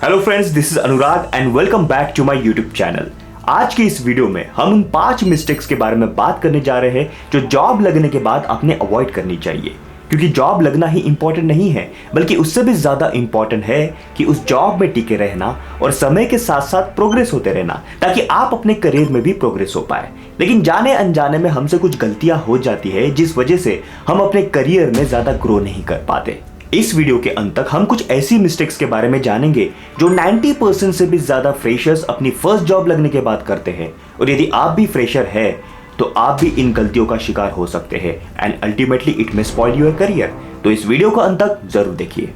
Hello friends, this is Anurag and welcome back to my YouTube channel. आज की इस video में हम उन 5 मिस्टेक्स के बारे में बात करने जा रहे हैं जो जॉब लगने के बाद आपने अवॉइड करनी चाहिए। क्योंकि जॉब लगना ही इंपॉर्टेंट नहीं है, बल्कि उससे भी ज्यादा इंपॉर्टेंट है कि उस जॉब में टिके रहना और समय के साथ साथ प्रोग्रेस होते रहना, ताकि आप अपने करियर में भी प्रोग्रेस हो पाए। लेकिन जाने अनजाने में हमसे कुछ गलतियां हो जाती है, जिस वजह से हम अपने करियर में ज्यादा ग्रो नहीं कर पाते। इस वीडियो के अंत तक हम कुछ ऐसी मिस्टेक्स के बारे में जानेंगे जो 90% से भी ज्यादा फ्रेशर्स अपनी फर्स्ट जॉब लगने के बाद करते हैं। और यदि आप भी फ्रेशर है तो आप भी इन गलतियों का शिकार हो सकते हैं and ultimately it may spoil your career. तो इस वीडियो को अंत तक जरूर देखिए।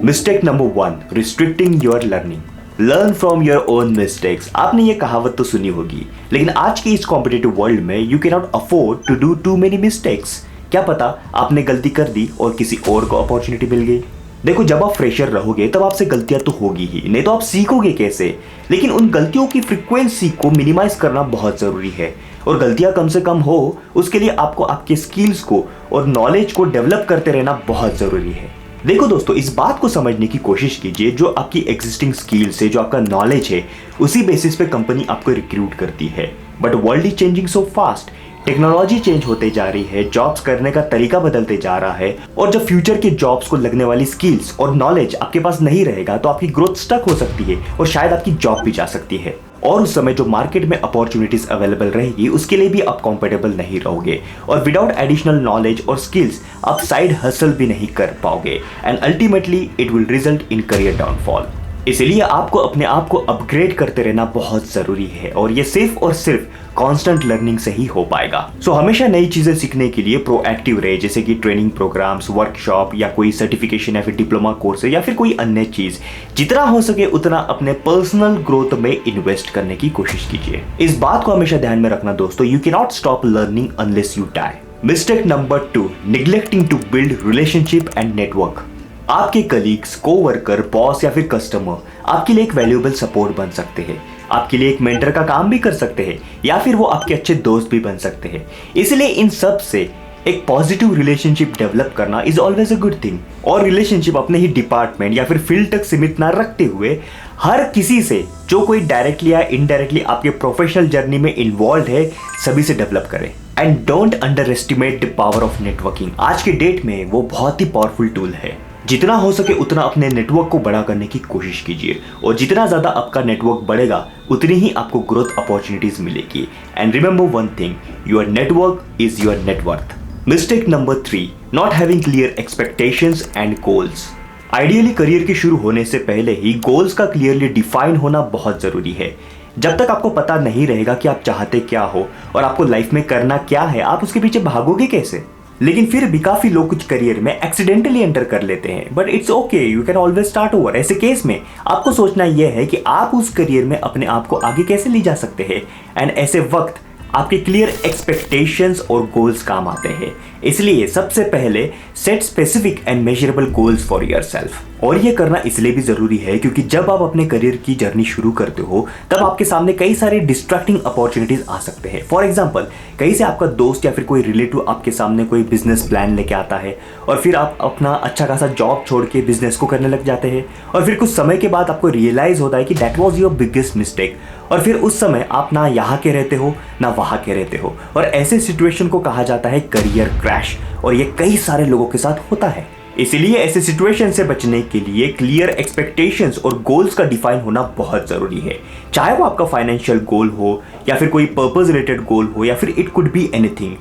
Mistake number 1, restricting your learning. Learn from your own mistakes. आपने ये कहावत तो सुनी होगी, लेकिन आज की इस कॉम्पिटिटिव वर्ल्ड में you can not afford to do too many mistakes. क्या पता आपने गलती कर दी और किसी और को अपॉर्चुनिटी मिल गई। देखो, जब आप फ्रेशर रहोगे तब आपसे गलतियां तो होगी ही, नहीं तो आप सीखोगे कैसे। लेकिन उन गलतियों की फ्रीक्वेंसी को मिनिमाइज करना बहुत जरूरी है, और गलतियां कम से कम हो उसके लिए आपको आपके स्किल्स को और नॉलेज को डेवलप करते रहना बहुत जरूरी है। देखो दोस्तों, इस बात को समझने की कोशिश कीजिए, जो आपकी एग्जिस्टिंग स्किल्स है, जो आपका नॉलेज है, उसी बेसिस पे कंपनी आपको रिक्रूट करती है। But world is changing so fast. Technology change होते जा रही है, जॉब्स करने का तरीका बदलते जा रहा है, और जब फ्यूचर के जॉब्स को लगने वाली स्किल्स और नॉलेज आपके पास नहीं रहेगा तो आपकी ग्रोथ स्टक हो सकती है और शायद आपकी जॉब भी जा सकती है। और उस समय जो मार्केट में अपॉर्चुनिटीज अवेलेबल रहेगी उसके लिए भी आप कंफर्टेबल नहीं रहोगे, और विदाउट एडिशनल नॉलेज और स्किल्स आप साइड हसल भी नहीं कर पाओगे and ultimately it will result in career downfall. इसलिए आपको अपने आप को अपग्रेड करते रहना बहुत जरूरी है, और ये सिर्फ और सिर्फ कांस्टेंट लर्निंग से ही हो पाएगा। सो हमेशा नई चीजें सीखने के लिए प्रोएक्टिव रहे, जैसे कि ट्रेनिंग प्रोग्राम्स, वर्कशॉप या कोई सर्टिफिकेशन या फिर डिप्लोमा कोर्स या फिर कोई अन्य चीज। जितना हो सके उतना अपने पर्सनल ग्रोथ में इन्वेस्ट करने की कोशिश कीजिए। इस बात को हमेशा ध्यान में रखना दोस्तों, you can not stop learning unless you die. Mistake number 2, neglecting to build relationship and network. आपके कलीग्स, कोवर्कर, बॉस या फिर कस्टमर आपके लिए एक वैल्यूएबल सपोर्ट बन सकते हैं, आपके लिए एक मेंटर का काम भी कर सकते हैं, या फिर वो आपके अच्छे दोस्त भी बन सकते हैं। इसलिए इन सब से एक पॉजिटिव रिलेशनशिप डेवलप करना is always a good thing. और रिलेशनशिप अपने ही डिपार्टमेंट या फिर फील्ड तक सीमित ना रखते हुए हर किसी से जो कोई डायरेक्टली या इनडायरेक्टली आपके प्रोफेशनल जर्नी में इन्वॉल्व है, सभी से डेवलप करें। And don't under estimate the power of networking. आज के डेट में वो बहुत ही पावरफुल टूल है। जितना हो सके उतना अपने नेटवर्क को बड़ा करने की कोशिश कीजिए, और जितना ज्यादा आपका नेटवर्क बढ़ेगा उतनी ही आपको ग्रोथ अपॉर्चुनिटीज मिलेगी। And remember one thing, your network is your net worth. Mistake number 3, not having clear expectations and goals. Ideally career के शुरू होने से पहले ही गोल्स का क्लियरली डिफाइन होना बहुत जरूरी है। जब तक आपको पता नहीं रहेगा कि आप चाहते क्या हो और आपको लाइफ में करना क्या है, आप उसके पीछे भागोगे कैसे। लेकिन फिर भी काफी लोग कुछ करियर में एक्सीडेंटली एंटर कर लेते हैं, but it's okay, you can always start over. ऐसे केस में आपको सोचना यह है कि आप उस करियर में अपने आप को आगे कैसे ले जा सकते हैं, एंड ऐसे वक्त आपके क्लियर एक्सपेक्टेशंस और गोल्स काम आते हैं। इसलिए सबसे पहले set specific and measurable goals for yourself. और ये करना इसलिए भी जरूरी है क्योंकि जब आप अपने करियर की जर्नी शुरू करते हो तब आपके सामने कई सारे डिस्ट्रैक्टिंग अपॉर्चुनिटीज आ सकते हैं। फॉर एग्जांपल, कहीं से आपका दोस्त या फिर कोई रिलेटिव आपके सामने कोई बिजनेस प्लान लेके आता है, और फिर आप अपना अच्छा खासा जॉब छोड़ के बिजनेस को करने लग जाते हैं, और फिर कुछ समय के बाद आपको रियलाइज होता है कि that was your biggest mistake. और फिर उस समय आप ना यहाँ के रहते हो ना वहाँ के रहते हो, और ऐसे सिचुएशन को कहा जाता है करियर क्रैश, और ये कई सारे लोगों के साथ होता है। इसीलिए ऐसे सिचुएशन से बचने के लिए क्लियर एक्सपेक्टेशंस और गोल्स का डिफाइन होना बहुत जरूरी है। चाहे वो आपका फाइनेंशियल गोल हो या फिर कोई पर्पस रिलेटेड गोल हो, या फिर इट कुड बी एनीथिंग।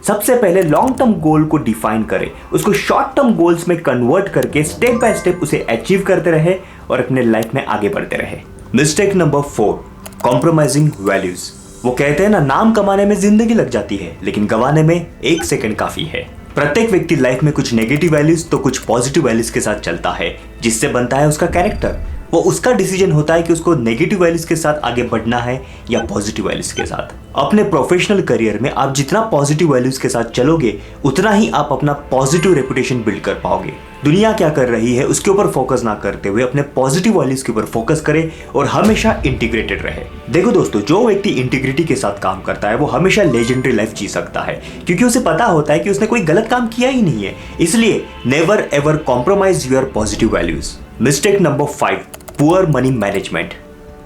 सबसे पहले लॉन्ग टर्म गोल को डिफाइन करें, उसको शॉर्ट टर्म गोल्स में कन्वर्ट करके स्टेप बाय स्टेप उसे अचीव करते रहे और अपने लाइफ में आगे बढ़ते रहे। Mistake number 4, compromising values. वो कहते हैं ना, नाम कमाने में जिंदगी लग जाती है, लेकिन गंवाने में 1 सेकंड काफी है। प्रत्येक व्यक्ति लाइफ में कुछ नेगेटिव वैल्यूज तो कुछ पॉजिटिव वैल्यूज के साथ चलता है, जिससे बनता है उसका कैरेक्टर। वो उसका डिसीजन होता है कि उसको नेगेटिव वैल्यूज के साथ आगे बढ़ना है या पॉजिटिव वैल्यूज के साथ। अपने प्रोफेशनल करियर में आप जितना पॉजिटिव वैल्यूज के साथ चलोगे उतना ही आप अपना पॉजिटिव रेपुटेशन बिल्ड कर पाओगे। दुनिया क्या कर रही है उसके ऊपर फोकस ना करते हुए अपने पॉजिटिव वैल्यूज के ऊपर फोकस करे और हमेशा इंटीग्रेटेड रहे। देखो दोस्तों, जो व्यक्ति इंटीग्रिटी के साथ काम करता है वो हमेशा लेजेंडरी लाइफ जी सकता है, क्योंकि उसे पता होता है कि उसने कोई गलत काम किया ही नहीं है। इसलिए never ever compromise your positive values. Mistake number 5, poor money management.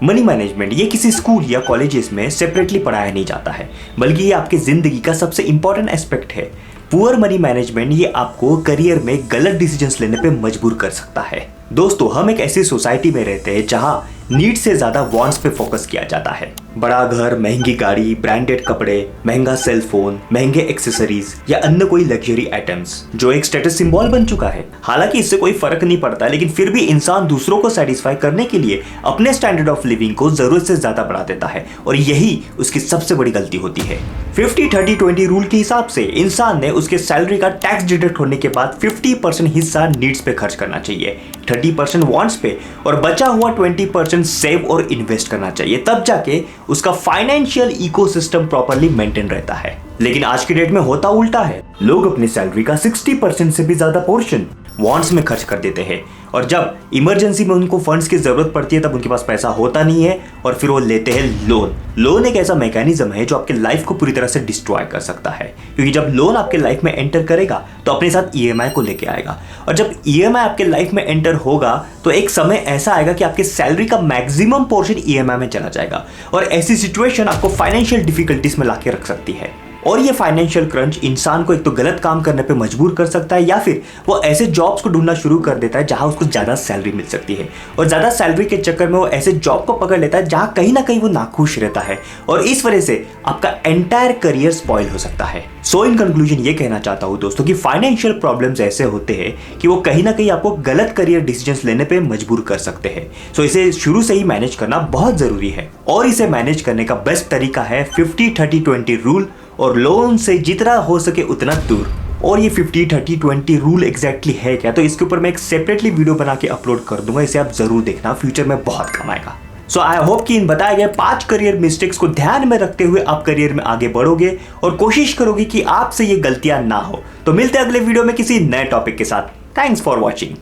Money management ये किसी स्कूल या कॉलेजेस में सेपरेटली पढ़ाया नहीं जाता है, बल्कि ये आपकी जिंदगी का सबसे इंपॉर्टेंट एस्पेक्ट है। पुअर मनी मैनेजमेंट ये आपको करियर में गलत डिसीजंस लेने पे मजबूर कर सकता है। दोस्तों, हम एक ऐसी सोसाइटी में रहते हैं जहां नीड से ज्यादा वांट्स पे फोकस किया जाता है। बड़ा घर, महंगी गाड़ी, ब्रांडेड कपड़े, महंगा सेल फोन, महंगे एक्सेसरीज या अन्य कोई लग्जरी आइटम्स जो एक स्टेटस सिंबल बन चुका है। हालांकि इससे कोई फर्क नहीं पड़ता, लेकिन फिर भी इंसान दूसरों को सेटिस्फाई करने के लिए अपने स्टैंडर्ड ऑफ लिविंग को जरूरत से ज्यादा बढ़ा देता है और यही उसकी सबसे बड़ी गलती होती है। 50-30-20 रूल के हिसाब से इंसान ने उसके सैलरी का टैक्स डिडक्ट होने के बाद 50% हिस्सा नीड्स पे खर्च करना चाहिए, 30% वांट्स पे और बचा हुआ 20% सेव और इन्वेस्ट करना चाहिए। तब जाके उसका फाइनेंशियल इकोसिस्टम प्रॉपर्ली मेंटेन रहता है। लेकिन आज की डेट में होता उल्टा है। लोग अपनी सैलरी का 60% से भी ज्यादा पोर्शन वांट्स में खर्च कर देते हैं और जब इमरजेंसी में उनको फंड्स की जरूरत पड़ती है तब उनके पास पैसा होता नहीं है और फिर वो लेते हैं लोन। लोन एक ऐसा मैकेनिज्म है जो आपके लाइफ को पूरी तरह से डिस्ट्रॉय कर सकता है, क्योंकि जब लोन आपके लाइफ में एंटर करेगा तो अपने साथ ईएमआई को लेके आएगा और जब ईएमआई आपके लाइफ में एंटर होगा तो एक समय ऐसा आएगा कि आपके सैलरी का मैक्सिमम पोर्शन ईएमआई में चला जाएगा और ऐसी सिचुएशन आपको फाइनेंशियल डिफिकल्टीज में लाके रख सकती है। और ये फाइनेंशियल क्रंच इंसान को एक तो गलत काम करने पे मजबूर कर सकता है या फिर वो ऐसे जॉब्स को ढूंढना शुरू कर देता है जहां उसको ज्यादा सैलरी मिल सकती है और ज्यादा सैलरी के चक्कर में वो ऐसे जॉब को पकड़ लेता है जहां कहीं ना कहीं वो नाखुश रहता है और इस वजह से आपका एंटायर करियर स्पॉइल हो सकता है। सो इन कंक्लूजन ये कहना चाहता हूं दोस्तों कि फाइनेंशियल प्रॉब्लम्स ऐसे होते हैं कि वो कहीं ना कहीं आपको गलत करियर डिसीजंस लेने पे मजबूर कर सकते हैं। सो इसे शुरू से ही मैनेज करना बहुत जरूरी है और इसे मैनेज करने का बेस्ट तरीका है 50-30-20 रूल और लोन से जितना हो सके उतना दूर। और ये 50-30-20 रूल एग्जैक्टली है क्या, तो इसके ऊपर मैं एक सेपरेटली वीडियो बना के अपलोड कर दूंगा, इसे आप जरूर देखना, फ्यूचर में बहुत काम आएगा। सो आई होप कि इन बताए गए 5 करियर मिस्टेक्स को ध्यान में रखते हुए आप करियर में आगे बढ़ोगे और कोशिश करोगे कि आपसे ये गलतियां ना हो। तो मिलते हैं अगले वीडियो में किसी नए टॉपिक के साथ। Thanks for watching.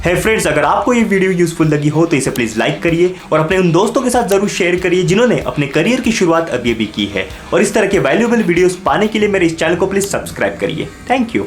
Hey friends, अगर आपको ये वीडियो यूजफुल लगी हो तो इसे प्लीज लाइक करिए और अपने उन दोस्तों के साथ जरूर शेयर करिए जिन्होंने अपने करियर की शुरुआत अभी अभी की है। और इस तरह के वैल्यूएबल वीडियोस पाने के लिए मेरे इस चैनल को प्लीज सब्सक्राइब करिए। Thank you.